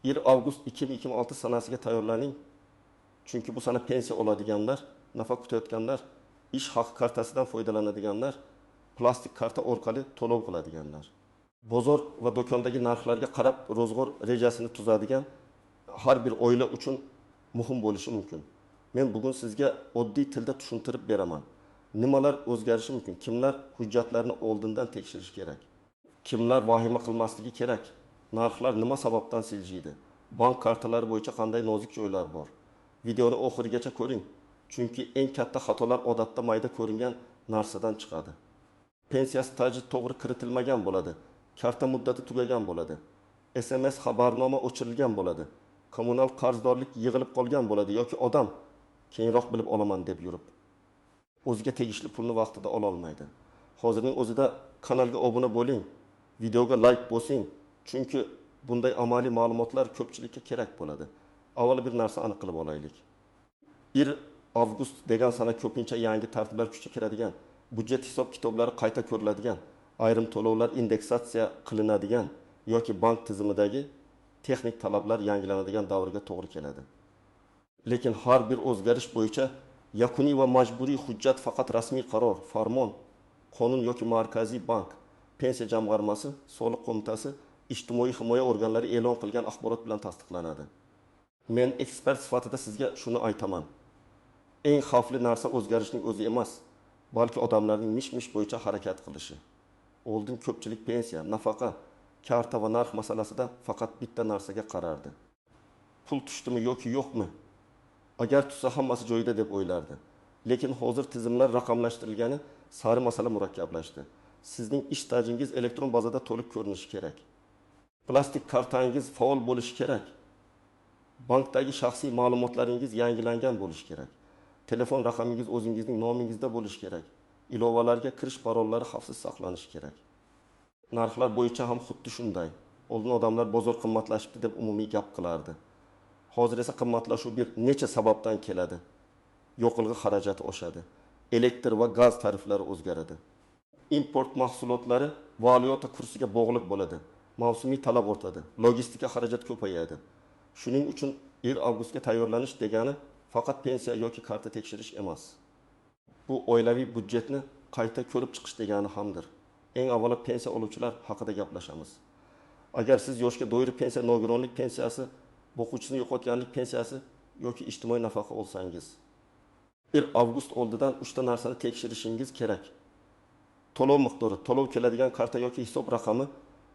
1 avgust 2026 sanasiga tayyorlaning. Chunki bu sana pensiya oladiganlar, nafaqa kutayotganlar, ish haqi kartasidan foydalanadiganlar, plastik karta orqali to'lov qiladiganlar. Bozor va do'kondagi narxlarga qarab ro'zg'or rejasini tuzadigan har bir oila uchun muhim bo'lishi mumkin. Men bugun sizga oddiy tilda tushuntirib beraman. Nimalar o'zgarishi mumkin? Kimlar hujjatlarni oldindan tekshirish kerak? Kimlar vahima qilmasligi kerak? Narxlar nima sababdan siljiydi? Bank kartalari bo'yicha qanday nozik joylar bor? Videoni oxirigacha ko'ring. Chunki eng katta xatolar odatda mayda ko'ringan narsadan chiqadi. Pensiya staji to'g'ri kiritilmagan bo'ladi. Karta muddati tugagan bo'ladi. SMS xabarnoma o'chirilgan bo'ladi. Kommunal qarzdorlik yig'ilib qolgan bo'ladi yoki odam keyinroq bilib olaman deb yurib o'ziga tegishli pulni vaqtida ola olmaydi. Hozirning o'zida kanalga obuna bo'ling, videoga like bosing, chunki bunday amaliy ma'lumotlar ko'pchilikka kerak bo'ladi. Avval bir narsa aniq qilib olaylik. 1 avgust degan sana ko'pincha yangi tartiblar kuchga kiradigan, budjet hisob kitoblari qayta ko'riladigan, ayrim to'lovlar indeksatsiya qilinadigan yoki bank tizimidagi texnik talablar yangilanadigan davrga to'g'ri keladi. Lekin har bir o'zgarish bo'yicha yakuniy va majburiy hujjat faqat rasmiy qaror, farmon, qonun yoki markaziy bank, pensiya jamg'armasi, soliq qo'mitasi, ijtimoiy himoya organlari e'lon qilgan axborot bilan tasdiqlanadi. Men ekspert sifatida sizga shuni aytaman. Eng xavfli narsa o'zgarishning o'zi emas, balki odamlarning mish-mish bo'yicha harakat qilishi. Oldin ko'pchilik pensiya, nafaqa, karta va narx masalasida faqat bitta narsaga qarardi. Pul tushdimi yoki yo'qmi? Agar tushsa hammasi joyida deb o'ylardi. Lekin hozir tizimlar raqamlashtirilgani sari masala murakkablashdi. Sizning ish stajingiz elektron bazada to'liq ko'rinishi kerak. Plastik kartangiz faol bo'lishi kerak. Bankdagi shaxsiy ma'lumotlaringiz yangilangan bo'lishi kerak. Telefon raqamingiz o'zingizning nomingizda bo'lishi kerak. Ilovalarga kirish parollari xavfsiz saqlanishi kerak. Narxlar bo'yicha ham xuddi shunday. Oldin odamlar bozor qimmatlashibdi deb umumiy gap qilardi. Hozir esa qimmatlashuv bir necha sababdan keladi. Yo'qilg'i xarajati oshadi. Elektr va gaz tariflari o'zgaradi. Import mahsulotlari valyuta kursiga bog'liq bo'ladi. Mavsumiy talab ortadi. Logistika xarajati ko'payadi. Shuning uchun 1 avgustga tayyorlanish degani faqat pensiya yoki karta tekshirish emas. Bu oilaviy budjetni qayta ko'rib chiqish degani hamdir. Eng avvalo pensiya oluvchilar haqida gaplashamiz. Agar siz yoshga doir pensiya, nogironlik pensiyasi, o'quvchisini yo'qotganlik pensiyasi yoki ijtimoiy nafaqa olsangiz, 1 avgust oldidan 3 ta narsani tekshirishingiz kerak. To'lov miqdori, to'lov keladigan karta yoki hisob raqami,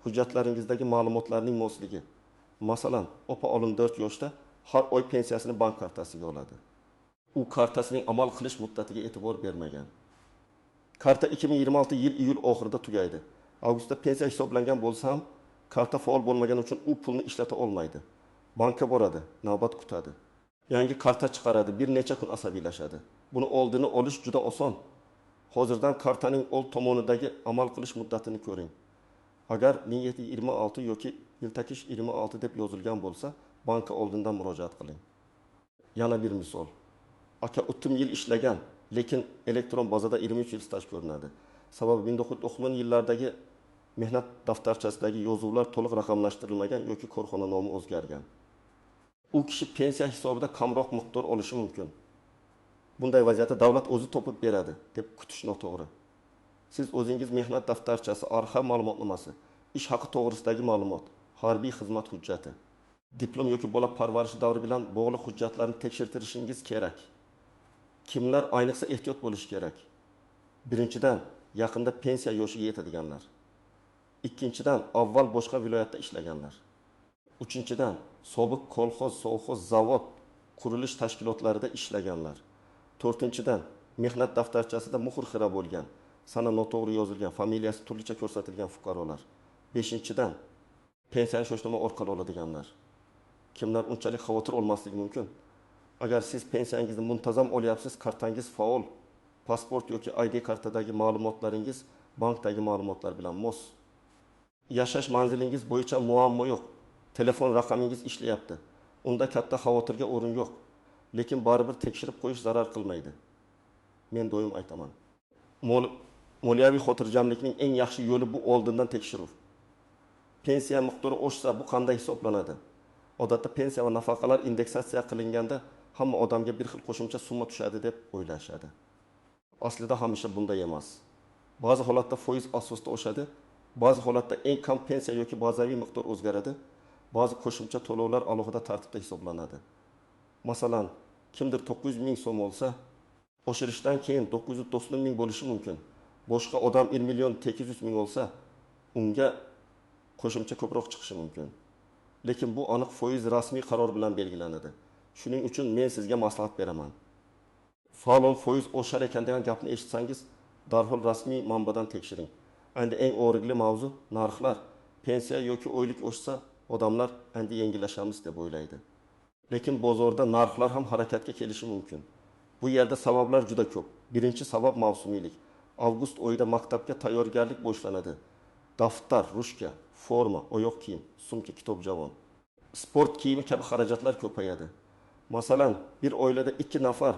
hujjatlaringizdagi ma'lumotlarning mosligi. Masalan, opa-o'g'lim 4 yoshda har oy pensiyasini bank kartasiga oladi. U kartasining amal qilish muddatiga e'tibor bermagan. Karta 2026 yil iyul oxirida tugaydi. Avgustda pensiya hisoblangan bo'lsa ham, karta faol bo'lmagani uchun u pulni ishlata olmaydi. Bankka boradi, navbat kutadi. Yangi karta chiqaradi, bir necha kun asabiylashadi. Buni oldini olish juda oson. Hozirdan kartaning old tomonidagi amal qilish muddatini ko'ring. Agar niyati 26 yoki yiltakish 26 deb yozilgan bo'lsa, bankka oldindan murojaat qiling. Yana bir misol. Aka 30 yil ishlagan, lekin elektron bazada 23 yil staj ko'rinadi. Sababi 1990 yillardagi mehnat daftarchasidagi yozuvlar to'liq raqamlashtirilmagan yoki korxona nomi o'zgargan. U kishi pensiya hisobida kamroq miqdor olishi mumkin. Bunday vaziyatda davlat o'zi topib beradi deb kutish noto'g'ri. Siz o'zingiz mehnat daftarchasi, arxiv ma'lumotnomasi, ish haqi to'g'risidagi ma'lumot, harbiy xizmat hujjati, diplom yoki bola parvarishi davri bilan bog'liq hujjatlarni tekshirtirishingiz kerak. Kimlar ayniqsa ehtiyot bo'lish kerak? Birinchidan, yaqinda pensiya yoshiga yetadiganlar. Ikkinchidan, avval boshqa viloyatda ishlaganlar. Uchinchidan, sobiq kolxoz, sovxoz, zavod, qurilish tashkilotlarida ishlaganlar. To'rtinchidan, mehnat daftarchasida muhr xira bo'lgan, sana noto'g'ri yozilgan, familiyasi turlicha ko'rsatilgan fuqarolar. Beshinchidan, pensiyani sho'shnoma orqali oladiganlar. Kimlar unchalik xavotir olmasligi mumkin? Agar siz pensiyangizni muntazam olyapsiz, kartangiz faol, pasport yoki ID kartadagi ma'lumotlaringiz bankdagi ma'lumotlar bilan mos. Yashash manzilingiz bo'yicha muammo yo'q. Telefon raqamingiz ishlayapti. Unda katta xavotirga o'rin yo'q. Lekin baribir tekshirib qo'yish zarar qilmaydi. Men doim aytaman. Moliyaviy xotirjamlikning eng yaxshi yo'li bu oldindan tekshiruv. Pensiya miqdori oshsa bu qanday hisoblanadi? Odatda pensiya va nafaqalar indeksatsiya qilinganda hamma odamga bir xil qo'shimcha summa tushadi deb o'ylashadi. Aslida hamisha bunday emas. Ba'zi holatda foiz asosida oshadi, ba'zi holatda eng kam pensiya yoki bazaviy miqdor o'zgaradi, ba'zi qo'shimcha to'lovlar alohida tartibda hisoblanadi. Masalan, kimdir 900 ming so'm olsa, oshirishdan keyin 990 ming bo'lishi mumkin. Boshqa odam 1 million 800 ming olsa, unga qo'shimcha ko'proq chiqishi mumkin. Lekin bu aniq foiz rasmiy qaror bilan belgilanadi. Shuning uchun men sizga maslahat beraman. Falon foiz oshar ekan degan gapni eshitsangiz, darhol rasmiy manbadan tekshiring. Endi eng o'rikli mavzu narxlar. Pensiya yoki oylik oshsa, odamlar endi yengillashamiz deb o'ylaydi. Lekin bozorda narxlar ham harakatga kelishi mumkin. Bu yerda sabablar juda ko'p. Birinchi sabab mavsumiylik. Avgust oyida maktabga tayyorgarlik boshlanadi. Daftar, ruchka, forma, oyoq kiyim, sumka, kitob javon. Sport kiyimi kabi xarajatlar ko'payadi. Masalan, bir oilada 2 nafar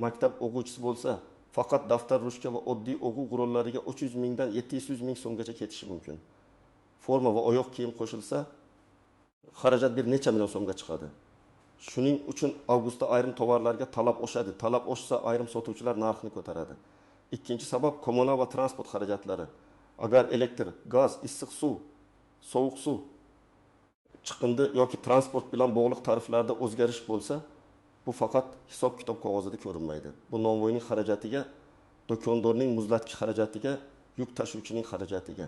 maktab o'quvchisi bo'lsa, faqat daftar, ruchka va oddiy o'quv qurollariga 300 mingdan 700 ming so'mgacha ketishi mumkin. Forma va oyoq kiyim qo'shilsa, xarajat bir necha million so'mga chiqadi. Shuning uchun avgustda ayrim tovarlarga talab oshadi. Talab oshsa, ayrim sotuvchilar narxini ko'taradi. Ikkinchi sabab kommunal va transport xarajatlari. Agar elektr, gaz, issiq suv, sovuq suv chiqindi yoki transport bilan bog'liq tariflarda o'zgarish bo'lsa, bu faqat hisob-kitob qog'ozida ko'rinmaydi. Bu nonvoyning xarajatiga, do'kondorning muzlatgich xarajatiga, yuk tashuvchining xarajatiga,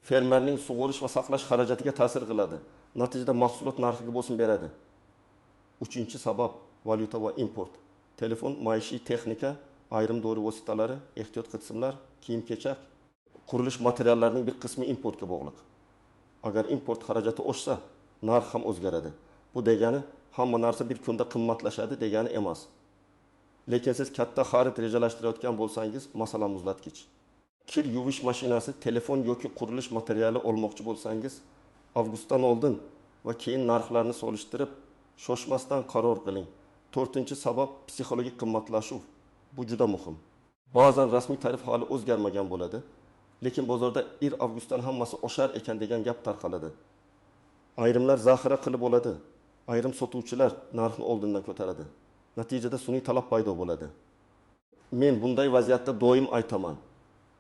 fermerning sug'orish va saqlash xarajatiga ta'sir qiladi. Natijada mahsulot narxiga bosim beradi. Uchinchi sabab valyuta va import. Telefon, maishiy texnika, ayrim dori vositalari, ehtiyot qismlar, kiyim-kechak, qurilish materiallarining bir qismi importga bog'liq. Agar import xarajati oshsa, narx ham o'zgaradi. Bu degani hamma narsa bir kunda qimmatlashadi degani emas. Lekin siz katta xarid rejalashtirayotgan bo'lsangiz, masalan muzlatgich, kir yuvish mashinasi, telefon yoki qurilish materiali olmoqchi bo'lsangiz, avgustdan oldin va keyin narxlarni solishtirib, shoshmasdan qaror qiling. To'rtinchi sabab psixologik qimmatlashuv. Bu juda muhim. Ba'zan rasmiy tarif hali o'zgarmagan bo'ladi, lekin bozorda 1 avgustdan hammasi oshar ekan degan gap tarqaladi. Ayrimlar zaxira qilib oladi. Ayrim sotuvchilar narxni oldindan ko'taradi. Natijada sun'iy talab paydo bo'ladi. Men bunday vaziyatda doim aytaman.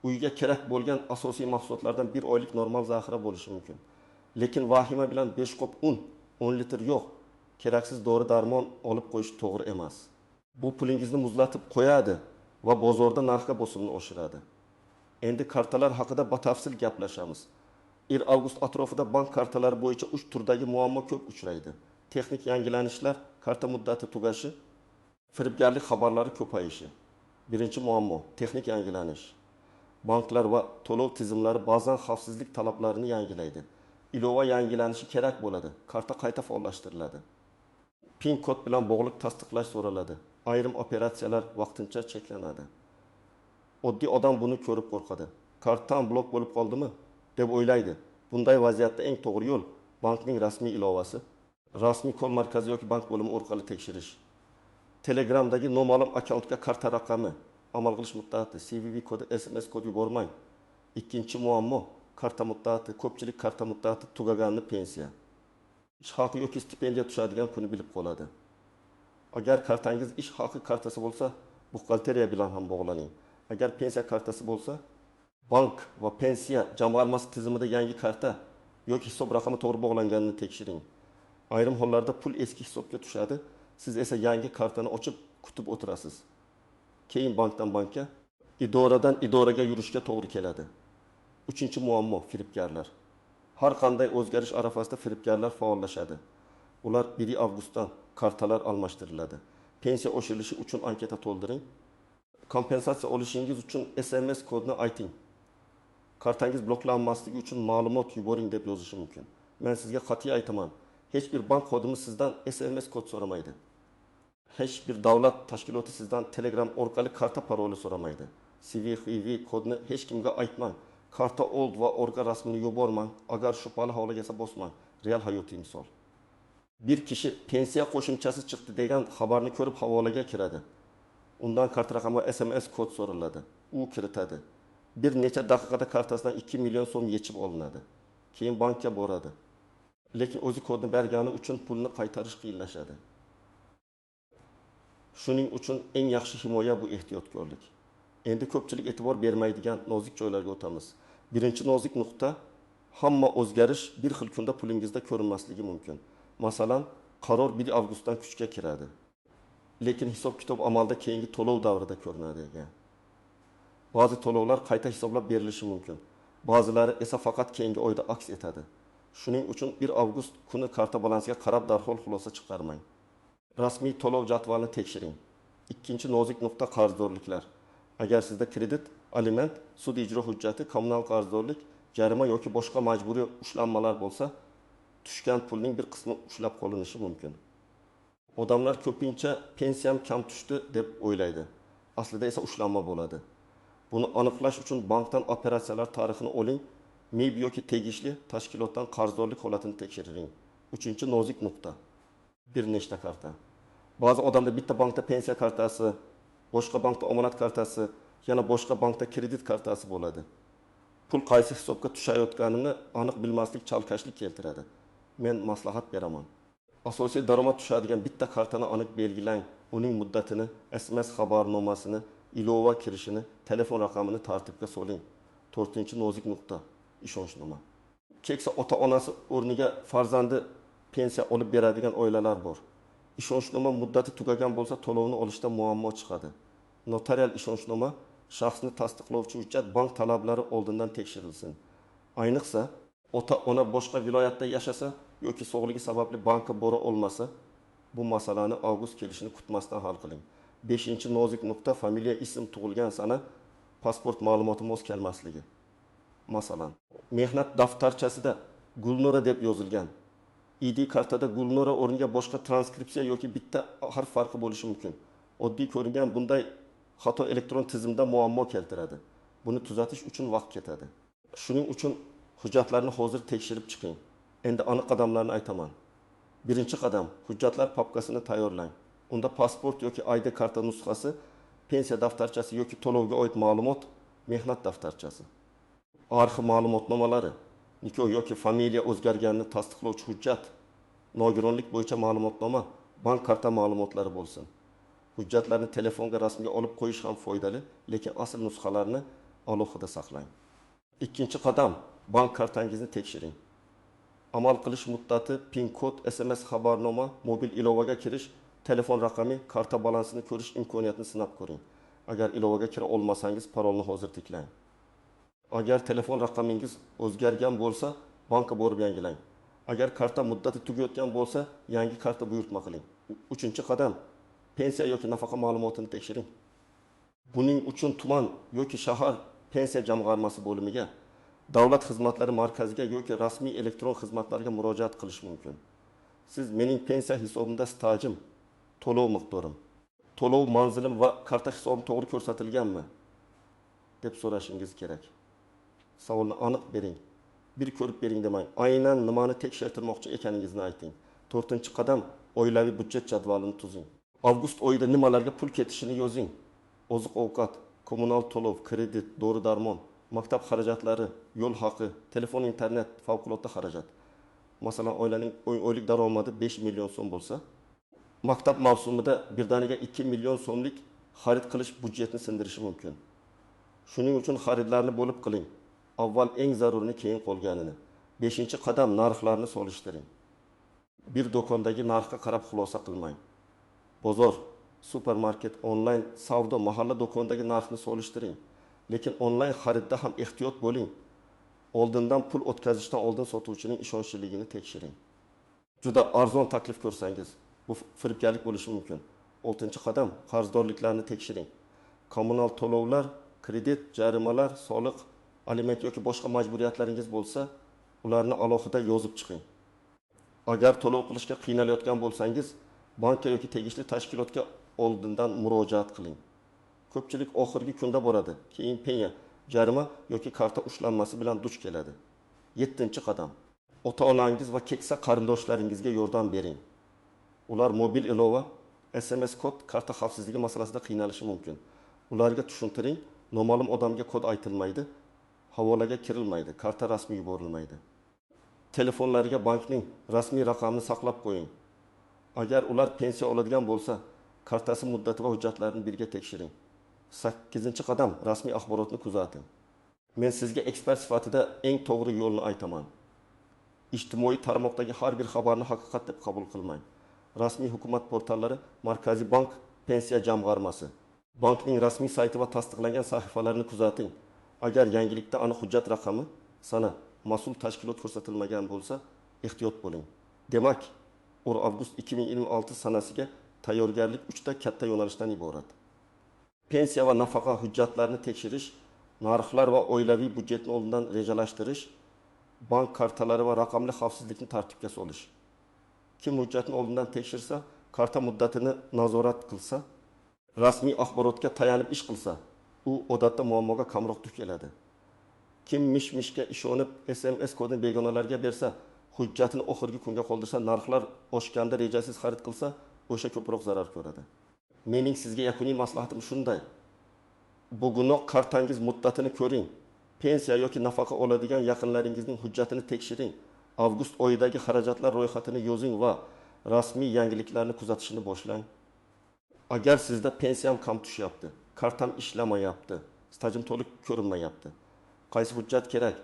Uyga kerak bo'lgan asosiy mahsulotlardan 1 oylik normal zaxira bo'lishi mumkin. Lekin vahima bilan 5 qop un, 10 litr yo'q, keraksiz dori-darmon olib qo'yish to'g'ri emas. Bu pulingizni muzlatib qo'yadi va bozorda narxga bosimni oshiradi. Endi kartalar haqida batafsil gaplashamiz. 1 avgust atrofida bank kartalari bo'yicha 3 turdagi muammo ko'p uchraydi. Texnik yangilanishlar, karta muddati tugashi, firibgarlik xabarlari ko'payishi. Birinchi muammo texnik yangilanish. Banklar va to'lov tizimlari ba'zan xavfsizlik talablarini yangilaydi. Ilova yangilanishi kerak bo'ladi. Karta qayta faollashtiriladi. PIN kod bilan bog'liq tasdiqlash so'raladi. Ayrim operatsiyalar vaqtincha cheklanadi. Oddiy odam buni ko'rib qo'rqadi. Kartam blok bo'lib qoldimi deb o'ylaydi. Bunday vaziyatda eng to'g'ri yo'l bankning rasmiy ilovasi, rasmiy kol markazi yoki bank bo'limi orqali tekshirish. Telegramdagi noma'lum akkauntga karta raqami, amal qilish muddati, CVV kodi, SMS kodi yubormang. Ikkinchi muammo karta muddati, ko'pchilik karta muddati tugaganini pensiya, ish haqi yoki stipendiya tushadigan kuni bilib qoladi. Agar kartangiz ish haqi kartasi bo'lsa, buxgalteriya bilan ham bog'laning. Agar pensiya kartasi bo'lsa, bank va pensiya jamg'armasi tizimida yangi karta yoki hisob raqami to'g'ri bog'langanini tekshiring. Ayrim hollarda pul eski hisobga tushadi, siz esa yangi kartani ochib kutib o'tirasiz. Keyin bankdan banka, idoradan idoraga yurishga to'g'ri keladi. Uchinchi muammo firibgarlar. Har qanday o'zgarish arafasida firibgarlar faollashadi. Ular 1 avgustdan kartalar almashtiriladi. Pensiya oshirilishi uchun anketa to'ldiring. Kompensatsiya olishingiz uchun SMS kodni ayting. Kartangiz bloklanmasligi uchun ma'lumot yuboring deb yozishi mumkin. Men sizga qat'iy aytaman, hech bir bank xodimi sizdan SMS kod so'ramaydi. Hech bir davlat tashkiloti sizdan Telegram orqali karta paroli so'ramaydi. CVV kodni hech kimga aytmang. Karta old va orqa rasmini yubormang. Agar shubhali holat bo'lsa bosmang. Real hayotiy misol. Bir kishi pensiya qo'shimchasi chiqdi degan xabarni ko'rib havolaga kiradi. Undan karta raqami va SMS kod so'raladi. U kiritadi. Bir necha daqiqada kartasidan 2 million so'm yechib olinadi. Keyin bankka boradi. Lekin o'zi kodni bergani uchun pulni qaytarish qiyinlashadi. Shuning uchun eng yaxshi himoya bu ehtiyotkorlik. Endi ko'pchilik e'tibor bermaydigan nozik joylarga o'tamiz. Birinchi nozik nuqta, hamma o'zgarish bir xil kunda pulingizda ko'rinmasligi mumkin. Masalan, qaror 1 avgustdan kuchga kiradi. Lekin hisob-kitob amalda keyingi to'lov davrida ko'rinadi ekan. Ba'zi to'lovlar qayta hisoblab berilishi mumkin. Ba'zilari esa faqat keyingi oyda aks etadi. Shuning uchun 1 avgust kuni karta balansiga qarab darhol xulosa chiqarmang. Rasmiy to'lov jadvalini tekshiring. Ikkinchi nozik nuqta qarzdorliklar. Agar sizda kredit, aliment, sud ijro hujjati, kommunal qarzdorlik, jarima yoki boshqa majburiy ushlanmalar bo'lsa, tushgan pulning bir qismi ushlab qolinishi mumkin. Odamlar ko'pincha pensiyam kam tushdi deb o'ylaydi. Aslida esa ushlanma bo'ladi. Buni aniqlash uchun bankdan operatsiyalar tarixini oling, MEB yoki tegishli tashkilotdan qarzdorlik holatini tekshiring. Uchinchi nozik nuqta. Bir nechta karta. Ba'zi odamda bitta bankda pensiya kartasi, boshqa bankda omonat kartasi, yana boshqa bankda kredit kartasi bo'ladi. Pul qaysi hisobga tushayotganini aniq bilmaslik chalkashlik keltiradi. Men maslahat beraman. Asosiy daromad tushadigan bitta kartani aniq belgilang, uning muddatini, SMS xabarnomasini, ilova kirishini, telefon raqamini tartibga soling. 4-nozik nuqta, ishonchnoma. Keksa ota-onasi o'rniga farzandi pensiya olib beradigan oilalar bor. Ishonchnoma muddati tugagan bo'lsa, to'lovni olishda muammo chiqadi. Notarial ishonchnoma shaxsni tasdiqlovchi hujjat bank talablari oldindan tekshirilsin. Ayniqsa, ota-ona boshqa viloyatda yashasa yoki sog'ligi sababli bankka bora olmasa, bu masalani avgust kelishini kutmasdan hal qiling. 5-nozik nuqta familiya, ism, tug'ilgan sana, pasport ma'lumoti mos kelmasligi. Masalan, mehnat daftarchasida Gulnora deb yozilgan. ID kartada Gulnora o'rniga boshqa transkripsiya yoki bitta harf farqi bo'lishi mumkin. Oddiy ko'ringan bunday xato elektron tizimda muammo keltiradi. Buni tuzatish uchun vaqt ketadi. Shuning uchun hujjatlarni hozir tekshirib chiqing. Endi aniq qadamlarni aytaman. Birinchi qadam, hujjatlar papkasini tayyorlang. Unda pasport yoki ID karta nusxasi, pensiya daftarchasi yoki to'lovga oid ma'lumot, mehnat daftarchasi. Arxiv ma'lumotnomalari, nikoh yoki familiya o'zgarganini tasdiqlovchi hujjat, nogironlik bo'yicha ma'lumotnoma, bank karta ma'lumotlari bo'lsin. Hujjatlarni telefonga rasmga olib qo'yish ham foydali, lekin asl nusxalarini alohida saqlang. Ikkinchi qadam, bank kartangizni tekshiring. Amal qilish muddati, PIN kod, SMS xabarnoma, mobil ilovaga kirish, telefon raqami, karta balansini ko'rish imkoniyatini sinab ko'ring. Agar ilovaga kira olmasangiz, parolni hozir tiklang. Agar telefon raqamingiz o'zgargan bo'lsa, bankka borib yangilang. Agar karta muddati tugayotgan bo'lsa, yangi karta buyurtma qiling. Uchinchi qadam, pensiya yoki nafaqa ma'lumotini tekshiring. Buning uchun tuman yoki shahar pensiya jamg'armasi bo'limiga, davlat xizmatlari markaziga yoki rasmiy elektron xizmatlarga murojaat qilish mumkin. Siz mening pensiya hisobimda stajim, to'lov miqdorim, to'lov manzilim va karta hisobim to'g'ri ko'rsatilganmi deb so'rashingiz kerak. Savolni aniq bering. Bir ko'rib bering demang. Aynan nimani tekshirtirmoqchi ekaningizni ayting. 4-qadam, oilaviy budjet jadvalini tuzing. Avgust oyida nimalarga pul ketishini yozing. Oziq-ovqat, kommunal to'lov, kredit, dori-darmon, maktab xarajatlari, yo'l haqi, telefon, internet, favqulodda xarajat. Masalan, oilaning oylik daromadi 5 million so'm bo'lsa, maktab mavsumida birdaniga 2 million so'mlik xarid qilish budjetni sindirishi mumkin. Shuning uchun xaridlarni bo'lib qiling. Avval eng zarurini, keyin qolganini. 5-qadam, narxlarni solishtiring. Bir do'kondagi narxga qarab xulosa qilmang. Bozor, supermarket, onlayn savdo, mahalla do'kondagi narxni solishtiring. Lekin onlayn xaridda ham ehtiyot bo'ling. Oldindan pul o'tkazishdan oldin sotuvchining ishonchliligini tekshiring. Juda arzon taklif ko'rsangiz, bu firibgarlik bo'lishi mumkin. 6-qadam, qarzdorliklarni tekshiring. Kommunal to'lovlar, kredit, jarimalar, soliq, aliment yoki boshqa majburiyatlaringiz bo'lsa, ularni alohida yozib chiqing. Agar to'lov qilishga qiynalayotgan bo'lsangiz, bankka yoki tegishli tashkilotga oldindan murojaat qiling. Ko'pchilik oxirgi kunda boradi, keyin penya, jarima yoki karta ushlanmasi bilan duch keladi. 7-qadam. Ota-onangiz va keksa qarindoshlaringizga yordam bering. Ular mobil ilova, SMS kod, karta xavfsizligi masalasida qiynalishi mumkin. Ularga tushuntiring, noma'lum odamga kod aytilmaydi, havolaga kirilmaydi, karta rasmiy yuborilmaydi. telefonlariga bankning rasmiy raqamini saqlab qo'ying. Agar ular pensiya oladigan bo'lsa, kartasi muddati va hujjatlarini birga tekshiring. 8-qadam rasmiy axborotni kuzating. Men sizga ekspert sifatida eng to'g'ri yo'lni aytaman. İjtimoiy tarmoqdagi har bir xabarni haqiqat deb qabul qilmang. Rasmiy hukumat portallari, Markaziy bank pensiya jamg'armasi, bankning rasmiy sayti va tasdiqlangan sahifalarini kuzating. Agar yangilikda aniq hujjat raqami sana mas'ul tashkilot ko'rsatilmagan bo'lsa, ehtiyot bo'ling. Demak, 10 avgust 2026 sanasiga tayyorgarlik 3 ta katta yo'nalishdan iborat. Pensiya va nafaqa hujjatlarini tekshirish, narxlar va oilaviy budjetni oldindan rejalashtirish, bank kartalari va raqamli xavfsizlikni tartibga solish. Kim hujjatni oldindan tekshirsa, karta muddatini nazorat qilsa, rasmiy axborotga tayanib ish qilsa, u odatda muammoga kamroq duch keladi. Kim mish-mishga ishonib SMS kodini begonalarga bersa, hujjatini oxirgi kunga qoldirsa, narxlar oshganda rejasiz xarid qilsa, o'sha ko'proq zarar ko'radi. Mening sizga yakuniy maslahatim shunday. Bugunoq kartangiz muddatini ko'ring. Pensiya yoki nafaqa oladigan yaqinlaringizning hujjatini tekshiring. Avgust oyidagi xarajatlar ro'yxatini yozing va rasmiy yangiliklarni kuzatishni boshlang. Agar sizda pensiyam kam tushyapti, kartam ishlamayapti, stajim to'liq ko'rinmayapti, qaysi hujjat kerak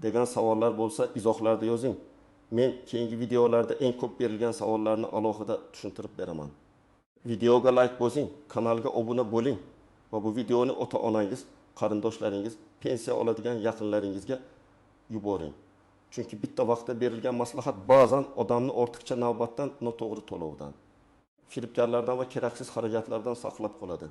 degan savollar bo'lsa, izohlarda yozing. Men keyingi videolarda eng ko'p berilgan savollarni alohida tushuntirib beraman. Videoga like bosing, kanalga obuna bo'ling va bu videoni ota-onangiz, qarindoshlaringiz, pensiya oladigan yaqinlaringizga yuboring. Chunki bitta vaqtda berilgan maslahat ba'zan odamni ortiqcha navbatdan, noto'g'ri to'lovdan, firibgarlardan va keraksiz xarajatlardan saqlab qoladi.